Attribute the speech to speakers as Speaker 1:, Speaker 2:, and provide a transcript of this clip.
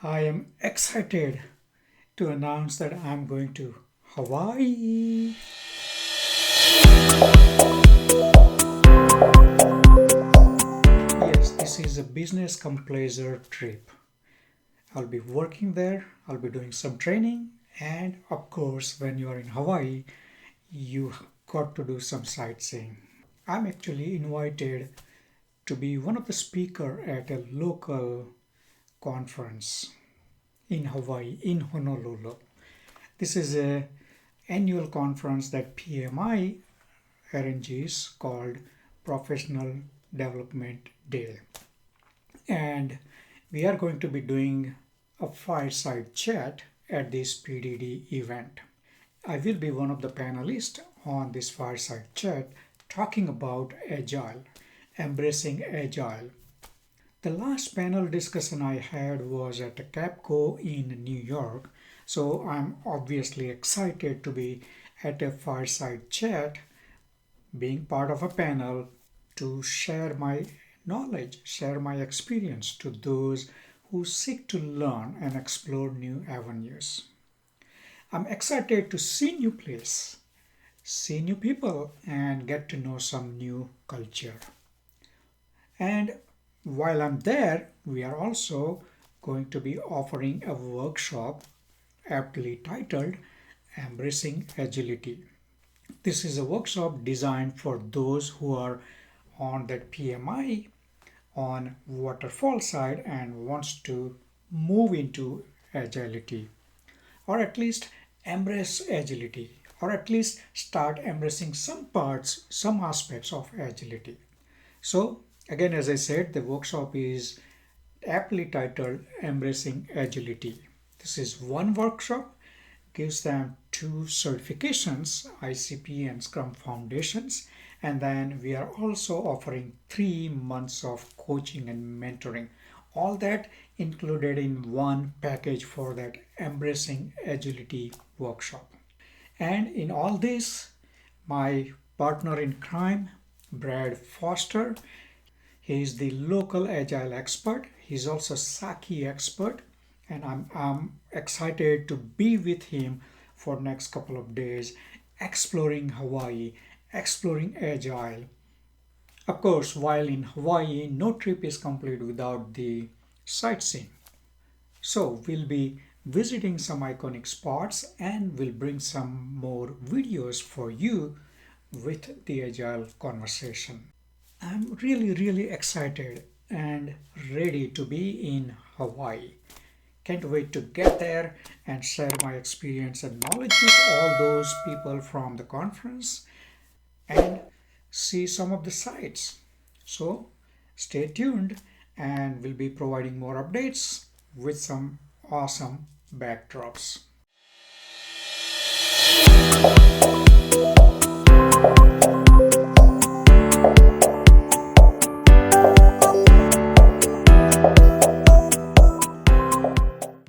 Speaker 1: I am excited to announce that I'm going to Hawaii. Yes, this is a business come pleasure trip. I'll be working there, I'll be doing some training, and of course, when you are in Hawaii, you got to do some sightseeing. I'm actually invited to be one of the speaker at a local conference in Hawaii, in Honolulu. This is a annual conference that PMI arranges called Professional Development Day. And we are going to be doing a fireside chat at this PDD event. I will be one of the panelists on this fireside chat talking about Agile, embracing Agile. The last panel discussion I had was at a Capco in New York, so I'm obviously excited to be at a fireside chat, being part of a panel to share my knowledge, share my experience to those who seek to learn and explore new avenues. I'm excited to see new place, see new people, and get to know some new culture. And while I'm there, we are also going to be offering a workshop aptly titled Embracing Agility. This is a workshop designed for those who are on that PMI on waterfall side and wants to move into agility, or at least embrace agility, or at least start embracing some parts, some aspects of agility. So again, as I said, the workshop is aptly titled Embracing Agility. This is one workshop, gives them two certifications, ICP and Scrum Foundations, and then we are also offering 3 months of coaching and mentoring. All that included in one package for that Embracing Agility workshop. And in all this, my partner in crime, Brad Foster, he is the local Agile expert. He's also Saki expert, and I'm excited to be with him for next couple of days, exploring Hawaii, exploring Agile. Of course, while in Hawaii, no trip is complete without the sightseeing. So we'll be visiting some iconic spots and we'll bring some more videos for you with the Agile conversation. I'm really excited and ready to be in Hawaii. Can't wait to get there and share my experience and knowledge with all those people from the conference and see some of the sites. So stay tuned and we'll be providing more updates with some awesome backdrops.